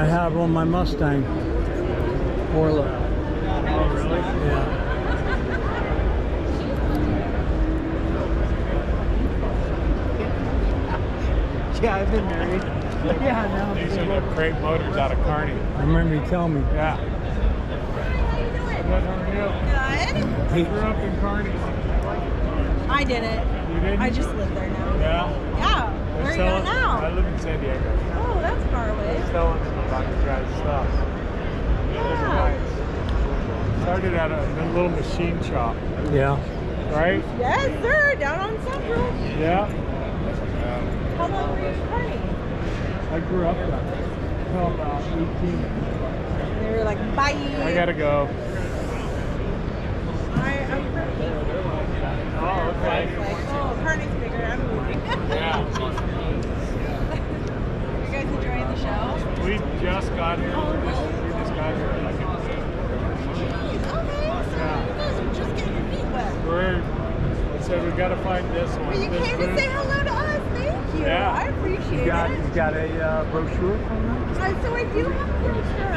have on my Mustang. Orla. Oh, really? Yeah. Yeah, I've been married. Yeah, no. These are the crate motors out of Kearney. I remember you telling me. Yeah. Good, how are you? Good. I grew up in Kearney. I didn't. You didn't? I just live there now. Yeah? Yeah. Where are you at now? I live in San Diego. Oh, that's far away. Selling about your guys' stuff. Yeah. Started at a little machine shop, Yeah. right? Yes, sir. Down on Central. Yeah. How long were you in Kearney? I grew up there until about 18. They were like, bye. I gotta go. I'm from Casey. Oh, okay. Like, oh, Kearney's bigger. I'm moving. Yeah. You guys enjoying the show? We just got here. We just got here like a Okay, so Yeah. you guys are just getting your feet wet. I said we gotta find this one. But you this came to booth. say hello to us. Thank you. Yeah. I appreciate You got it. a brochure from them? So I do have a brochure.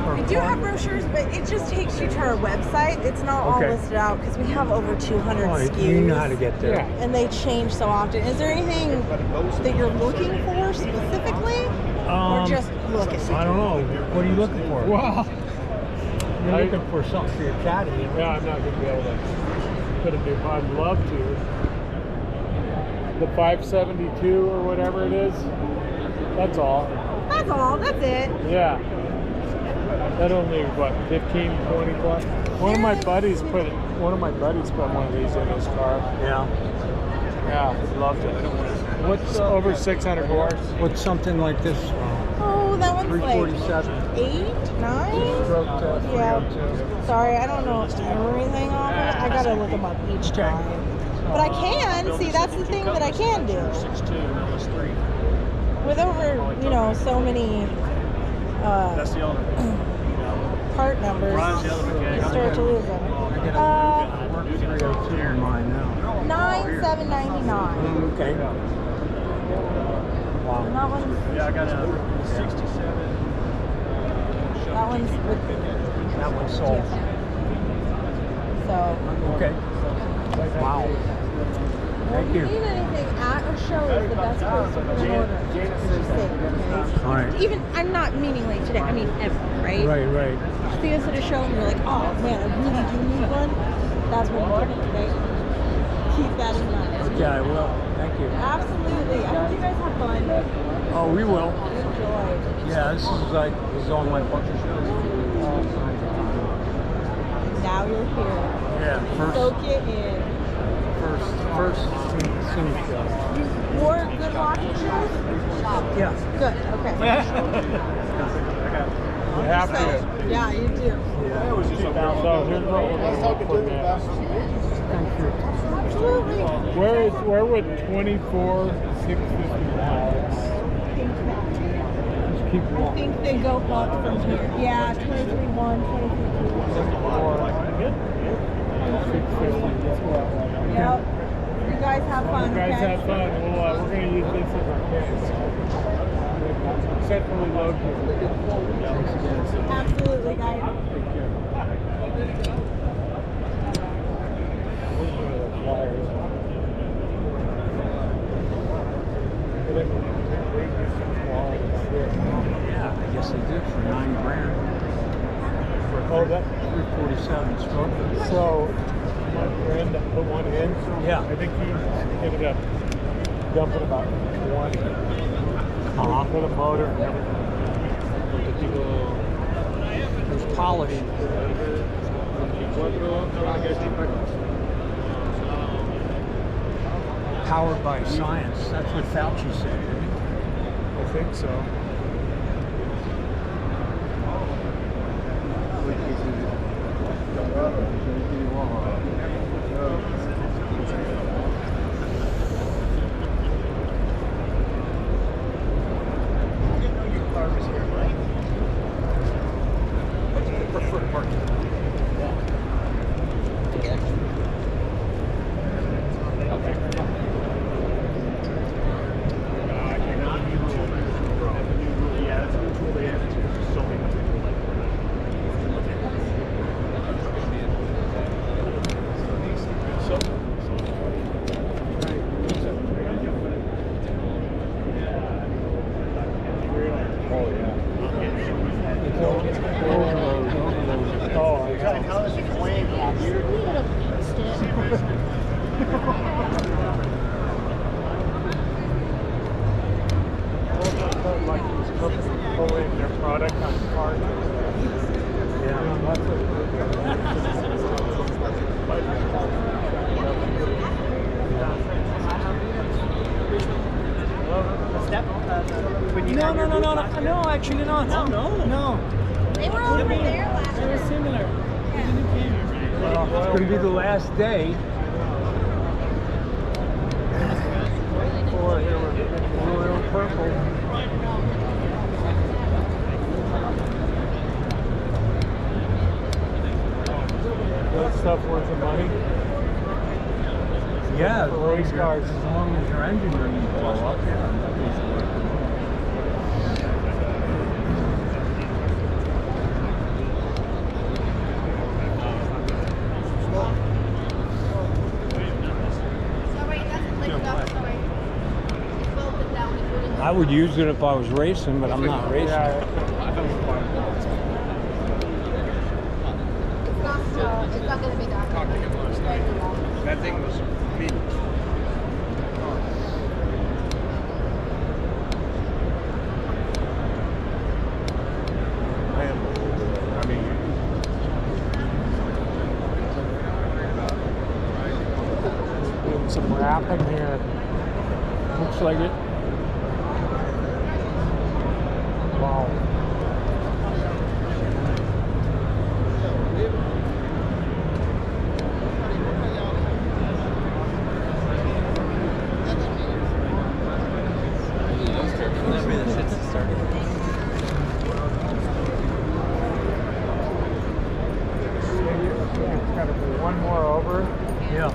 Or I do have brochures, but it just takes you to our website. It's not all Okay. listed out because we have over 200 Oh, SKUs. you know how to get there. Yeah. And they change so often. Is there anything that you're looking for specifically? Or just looking? I don't know. What are you looking for? Wow. You're looking for something for your caddy. Yeah, I'm not gonna be able to put a new. I'd love to. The 572 or whatever it is. That's all. That's all. That's it. Yeah. That only what 15, 20 plus. One of my buddies put one of these in his car. Yeah. Yeah, loved it. What's over 600 horse? What's something like this? Oh, that one's like 347. 8, 9? Stroke Yeah. 302. Sorry, I don't know everything on it. I gotta look them up each time. But I can. See, that's the thing that I can do. With over, so many That's the owner. part numbers, you start to lose them. I get a 302 in mine now. 9,799. Okay. And Wow. that one's Yeah, I got a 67. that one's with That one's sold. so. Okay. Wow. Thank If you you. need anything at a show is the best place to put an order. Which is safe, okay? All right. Even I'm not meaning like today. I mean ever, right? Right. See us at a show and you're like, oh man, I really do need one. That's when you get it, okay? Keep that in mind. Yeah, I will. Thank you. Absolutely. I hope you guys have fun. Oh, we will. Enjoy. Yeah, this is on my bucket list. Now you're here. Yeah, Soak it in. first cine show. You wore good walking shoes? Yeah. Good. Okay. You have to. Yeah, you do. So here's what we're gonna put next. Absolutely. Where would 24, 659? Just keep I walking. think they go up from here. Yeah, 23-1, 23-2. 650. Yep. You guys have fun. You guys okay? have fun. Well, we're going to use this as our case. Except for we load here. Absolutely, guys. Yeah, I guess they did for $9,000. Oh, that. 347 stroke. So, my friend that put one in, Yeah. I think he ended up dumping about 20 for the motor and everything. There's polish. Powered by science. That's what Fauci said, didn't he? I think so. Preferred parking. Like these companies pulling their product on cars. Yeah, that's No, actually not. No. They were over there last They were similar. Well, it's going to be the last day. Boy, here we're real purple. That stuff worth the money. Yeah, For race cars. as long as your engine doesn't blow up. I would use it if I was racing, but I'm not racing. Yeah. It's not going to be that. Talked to him last night. That thing was mean. I mean, doing some wrapping here. Looks like it. Wow. Got to be one more over. Yeah.